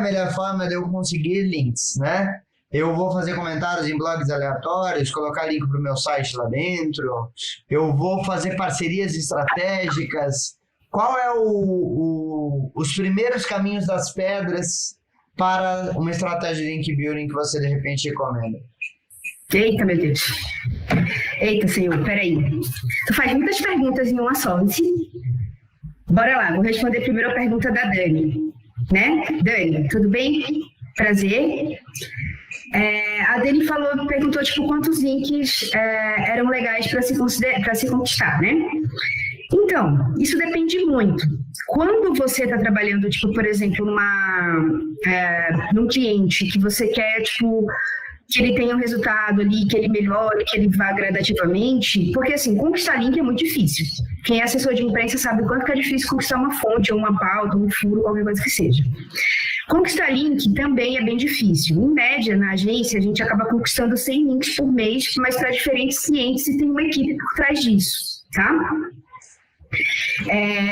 melhor forma de eu conseguir links, né? Eu vou fazer comentários em blogs aleatórios, colocar link para o meu site lá dentro, eu vou fazer parcerias estratégicas. Qual é os primeiros caminhos das pedras para uma estratégia de link building que você de repente recomenda? Eita, meu Deus. Eita, senhor, peraí. Tu faz muitas perguntas em uma só, não sim? Bora lá, vou responder primeiro a pergunta da Dani. Né? Dani, tudo bem? Prazer. A Dani perguntou tipo, quantos links eram legais para se conquistar, né? Então, isso depende muito. Quando você está trabalhando, tipo, por exemplo, num cliente que você quer, tipo, que ele tenha um resultado ali, que ele melhore, que ele vá gradativamente, porque, assim, conquistar link é muito difícil. Quem é assessor de imprensa sabe o quanto que é difícil conquistar uma fonte, ou uma pauta, um furo, qualquer coisa que seja. Conquistar link também é bem difícil. Em média, na agência, a gente acaba conquistando 100 links por mês, mas para diferentes clientes e tem uma equipe por trás disso, tá?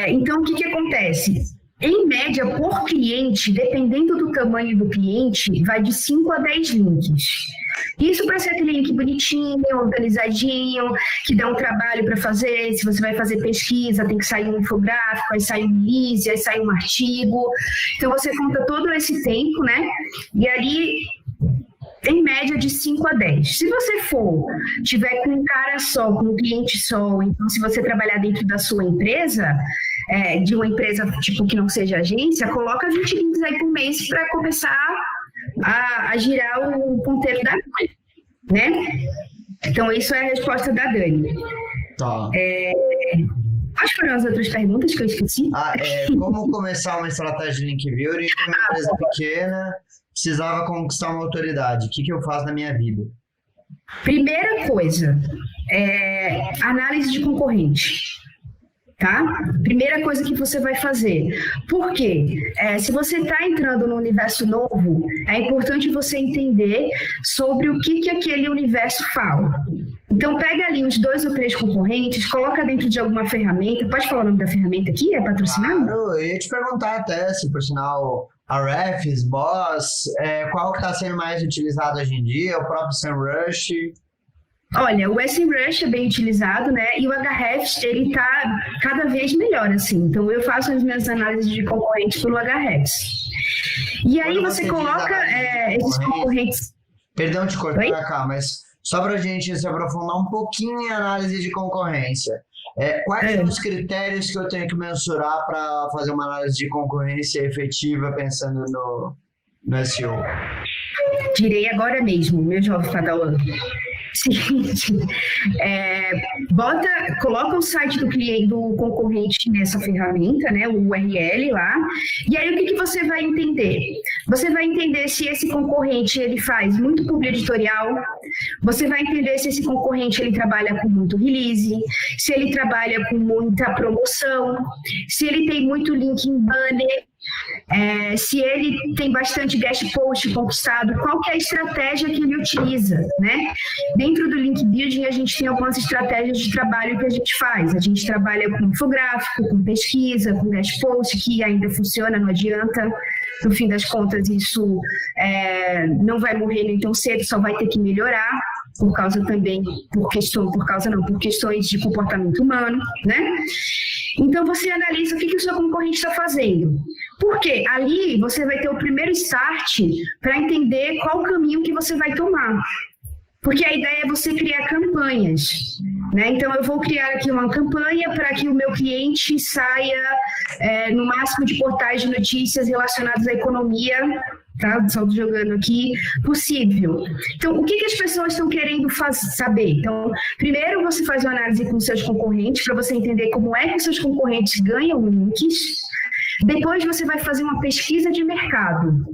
Então, o que acontece? Em média, por cliente, dependendo do tamanho do cliente, vai de 5 a 10 links. Isso para ser aquele link bonitinho, organizadinho, que dá um trabalho para fazer. Se você vai fazer pesquisa, tem que sair um infográfico, aí sai um release, aí sai um artigo. Então, você conta todo esse tempo, né? E ali, em média, de 5 a 10. Se você tiver com um cara só, com um cliente só, então se você trabalhar dentro da sua empresa, de uma empresa tipo que não seja agência, coloca 20 links aí por mês para começar a girar o ponteiro da Dani, né? Então, isso é a resposta da Dani. Tá. Quais foram as outras perguntas que eu esqueci? Como começar uma estratégia de link building com uma empresa pequena, precisava conquistar uma autoridade? O que eu faço na minha vida? Primeira coisa, análise de concorrente. Tá? Primeira coisa que você vai fazer. Por quê? Se você está entrando no universo novo, é importante você entender sobre o que aquele universo fala. Então, pega ali uns 2 ou 3 concorrentes, coloca dentro de alguma ferramenta. Pode falar o nome da ferramenta aqui? É patrocinado? Claro, eu ia te perguntar até se, por sinal, Ahrefs, Boss, qual que está sendo mais utilizado hoje em dia? O próprio SEMrush? Olha, o SEMrush é bem utilizado, né? E o Ahrefs, ele tá cada vez melhor, assim. Então, eu faço as minhas análises de concorrentes pelo Ahrefs. E aí você coloca esses concorrentes... Perdão te cortar cá, mas só para a gente se aprofundar um pouquinho em análise de concorrência. Quais são os critérios que eu tenho que mensurar para fazer uma análise de concorrência efetiva pensando no SEO? Direi agora mesmo, meu jovem Padawan. Seguinte, coloca o site do cliente, do concorrente nessa ferramenta, né, o URL lá, e aí o que você vai entender? Você vai entender se esse concorrente ele faz muito publi editorial, você vai entender se esse concorrente ele trabalha com muito release, se ele trabalha com muita promoção, se ele tem muito link em banner, se ele tem bastante guest post conquistado, qual que é a estratégia que ele utiliza, né? Dentro do link building, a gente tem algumas estratégias de trabalho que a gente faz. A gente trabalha com infográfico, com pesquisa, com guest post, que ainda funciona, não adianta. No fim das contas, isso não vai morrer nem tão cedo, só vai ter que melhorar. Por questões de comportamento humano, né? Então, você analisa o que o seu concorrente está fazendo. Porque ali você vai ter o primeiro start para entender qual o caminho que você vai tomar. Porque a ideia é você criar campanhas, né? Então, eu vou criar aqui uma campanha para que o meu cliente saia no máximo de portais de notícias relacionados à economia, tá? Só jogando aqui, possível. Então, o que as pessoas estão querendo saber? Então, primeiro você faz uma análise com seus concorrentes para você entender como é que os seus concorrentes ganham links. Depois você vai fazer uma pesquisa de mercado.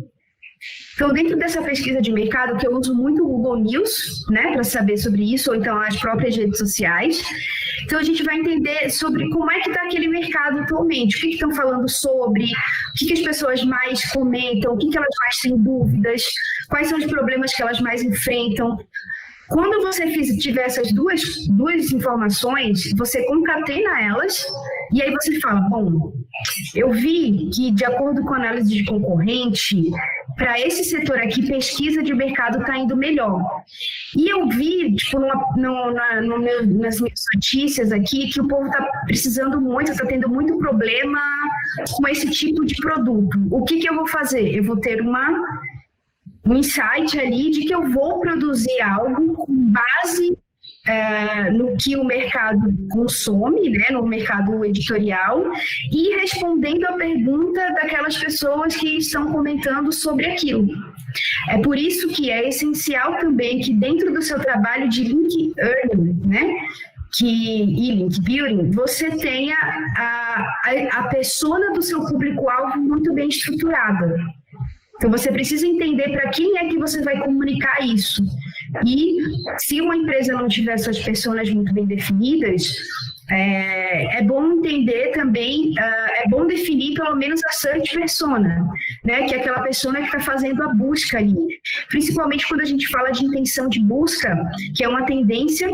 Então, dentro dessa pesquisa de mercado, que eu uso muito o Google News, né, para saber sobre isso, ou então as próprias redes sociais. Então, a gente vai entender sobre como é que está aquele mercado atualmente, o que estão falando sobre, o que as pessoas mais comentam, o que elas mais têm dúvidas, quais são os problemas que elas mais enfrentam. Quando você tiver essas duas informações, você concatena elas e aí você fala, bom, eu vi que, de acordo com a análise de concorrente, para esse setor aqui, pesquisa de mercado está indo melhor. E eu vi, tipo, nas minhas notícias aqui, que o povo está precisando muito, está tendo muito problema com esse tipo de produto. O que eu vou fazer? Eu vou ter um insight ali de que eu vou produzir algo com base no que o mercado consome, né, no mercado editorial, e respondendo a pergunta daquelas pessoas que estão comentando sobre aquilo. É por isso que é essencial também que dentro do seu trabalho de link earning, né, e link building, você tenha a persona do seu público-alvo muito bem estruturada. Então, você precisa entender para quem é que você vai comunicar isso. E se uma empresa não tiver suas personas muito bem definidas, é bom entender também, é bom definir pelo menos a search persona, né? Que é aquela persona que está fazendo a busca ali. Principalmente quando a gente fala de intenção de busca, que é uma tendência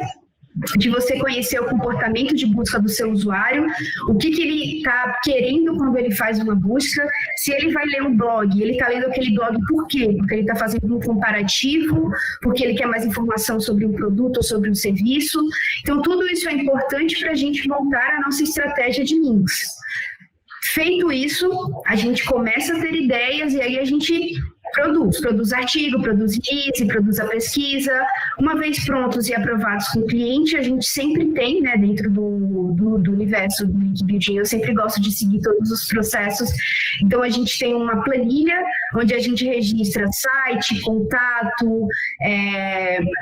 de você conhecer o comportamento de busca do seu usuário, o que ele está querendo quando ele faz uma busca, se ele vai ler um blog, ele está lendo aquele blog por quê? Porque ele está fazendo um comparativo, porque ele quer mais informação sobre um produto ou sobre um serviço. Então, tudo isso é importante para a gente montar a nossa estratégia de links. Feito isso, a gente começa a ter ideias e aí a gente produz artigo, produz release, produz a pesquisa. Uma vez prontos e aprovados com o cliente, a gente sempre tem, né, dentro do universo do link building, eu sempre gosto de seguir todos os processos. Então, a gente tem uma planilha onde a gente registra site, contato,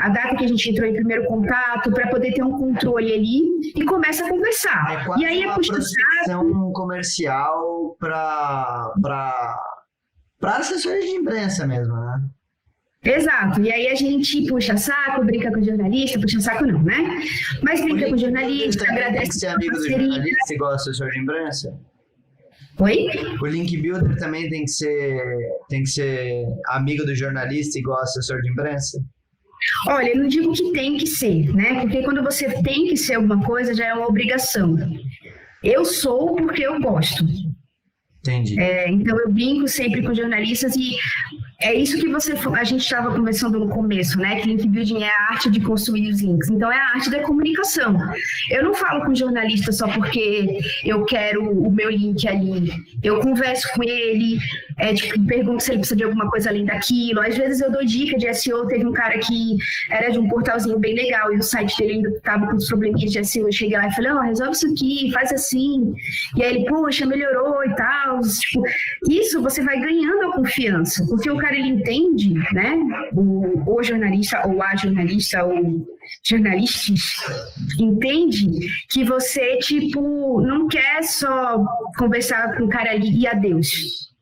a data que a gente entrou em primeiro contato, para poder ter um controle ali e começa a conversar. É quase e aí uma prospecção comercial para assessores de imprensa mesmo, né? Exato, e aí a gente puxa saco, brinca com o jornalista, puxa saco não, né? Mas brinca com o jornalista, agradece. Tem que ser amigo do jornalista igual assessor de imprensa? Oi? O link builder também tem que ser amigo do jornalista igual assessor de imprensa? Olha, eu não digo que tem que ser, né? Porque quando você tem que ser alguma coisa, já é uma obrigação. Eu sou porque eu gosto. Entendi. Então, eu brinco sempre com jornalistas e é isso que a gente estava conversando no começo, né? Que link building é a arte de construir os links. Então, é a arte da comunicação. Eu não falo com jornalista só porque eu quero o meu link ali. Eu converso com ele, pergunto se ele precisa de alguma coisa além daquilo. Às vezes, eu dou dica de SEO. Teve um cara que era de um portalzinho bem legal e o site dele ainda estava com os probleminhas de SEO. Eu cheguei lá e falei, resolve isso aqui, faz assim. E aí ele, poxa, melhorou e tal. Tipo, isso você vai ganhando a confiança, porque o cara ele entende, né? O jornalista ou a jornalista ou jornalistas entende que você, tipo, não quer só conversar com o cara ali e adeus.